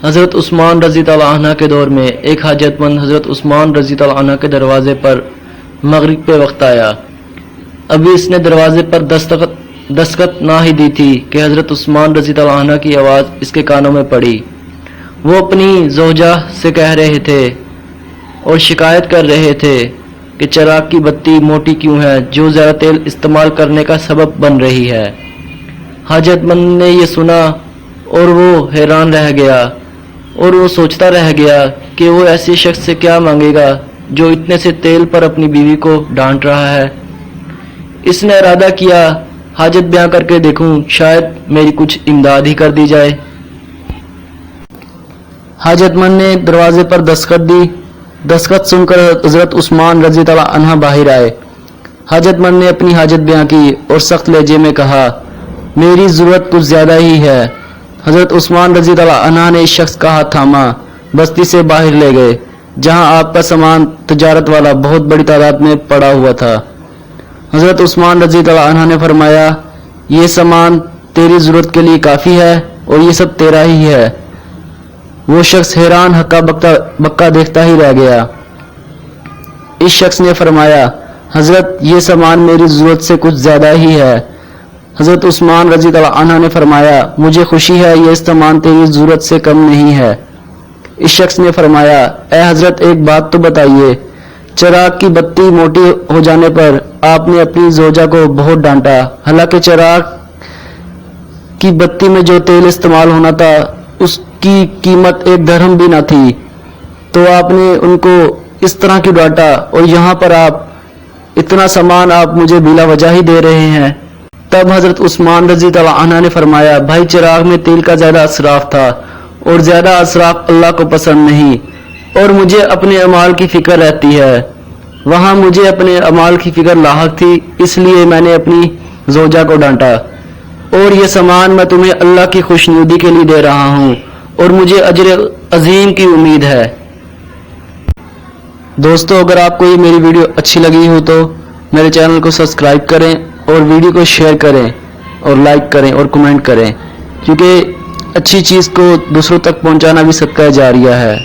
حضرت عثمان رضی اللہ عنہ کے دور میں ایک حاجت مند حضرت عثمان رضی اللہ عنہ کے دروازے پر مغرب پہ وقت آیا۔ ابھی اس نے دروازے پر دستخط نہ ہی دی تھی کہ حضرت عثمان رضی اللہ عنہ کی آواز اس کے کانوں میں پڑی۔ وہ اپنی زوجہ سے کہہ رہے تھے اور شکایت کر رہے تھے کہ چراغ کی بتی موٹی کیوں ہے جو زیادہ تیل استعمال کرنے کا سبب بن رہی ہے۔ حاجت مند نے یہ سنا اور وہ حیران رہ گیا اور وہ سوچتا رہ گیا کہ وہ ایسے شخص سے کیا مانگے گا جو اتنے سے تیل پر اپنی بیوی کو ڈانٹ رہا ہے۔ اس نے ارادہ کیا حاجت بیان کر کے دیکھوں، شاید میری کچھ امداد ہی کر دی جائے۔ حاجت مند نے دروازے پر دستخط دی۔ دستخط سن کر حضرت عثمان رضی اللہ عنہ باہر آئے۔ حاجت مند نے اپنی حاجت بیان کی اور سخت لہجے میں کہا، میری ضرورت کچھ زیادہ ہی ہے۔ حضرت عثمان رضی اللہ عنہ نے اس شخص کا ہاتھ تھاما، بستی سے باہر لے گئے جہاں آپ کا سامان تجارت والا بہت بڑی تعداد میں پڑا ہوا تھا۔ حضرت عثمان رضی اللہ عنہ نے فرمایا، یہ سامان تیری ضرورت کے لیے کافی ہے اور یہ سب تیرا ہی ہے۔ وہ شخص حیران ہکا بکا دیکھتا ہی رہ گیا۔ اس شخص نے فرمایا، حضرت یہ سامان میری ضرورت سے کچھ زیادہ ہی ہے۔ حضرت عثمان رضی اللہ عنہ نے فرمایا، مجھے خوشی ہے یہ سامان تیری ضرورت سے کم نہیں ہے۔ اس شخص نے فرمایا، اے حضرت ایک بات تو بتائیے، چراغ کی بتی موٹی ہو جانے پر آپ نے اپنی زوجہ کو بہت ڈانٹا، حالانکہ چراغ کی بتی میں جو تیل استعمال ہونا تھا اس کی قیمت 1 درہم بھی نہ تھی، تو آپ نے ان کو اس طرح کیوں ڈانٹا، اور یہاں پر آپ اتنا سامان آپ مجھے بلا وجہ ہی دے رہے ہیں۔ تب حضرت عثمان رضی اللہ عنہ نے فرمایا، بھائی چراغ میں تیل کا زیادہ اسراف تھا اور زیادہ اسراف اللہ کو پسند نہیں، اور مجھے اپنے اعمال کی فکر رہتی ہے۔ وہاں مجھے اپنے اعمال کی فکر لاحق تھی، اس لیے میں نے اپنی زوجہ کو ڈانٹا، اور یہ سامان میں تمہیں اللہ کی خوشنودی کے لیے دے رہا ہوں اور مجھے اجر عظیم کی امید ہے۔ دوستو، اگر آپ کو یہ میری ویڈیو اچھی لگی ہو تو میرے چینل کو سبسکرائب کریں اور ویڈیو کو شیئر کریں اور لائک کریں اور کمنٹ کریں، کیونکہ اچھی چیز کو دوسروں تک پہنچانا بھی صدقہ جاریہ ہے۔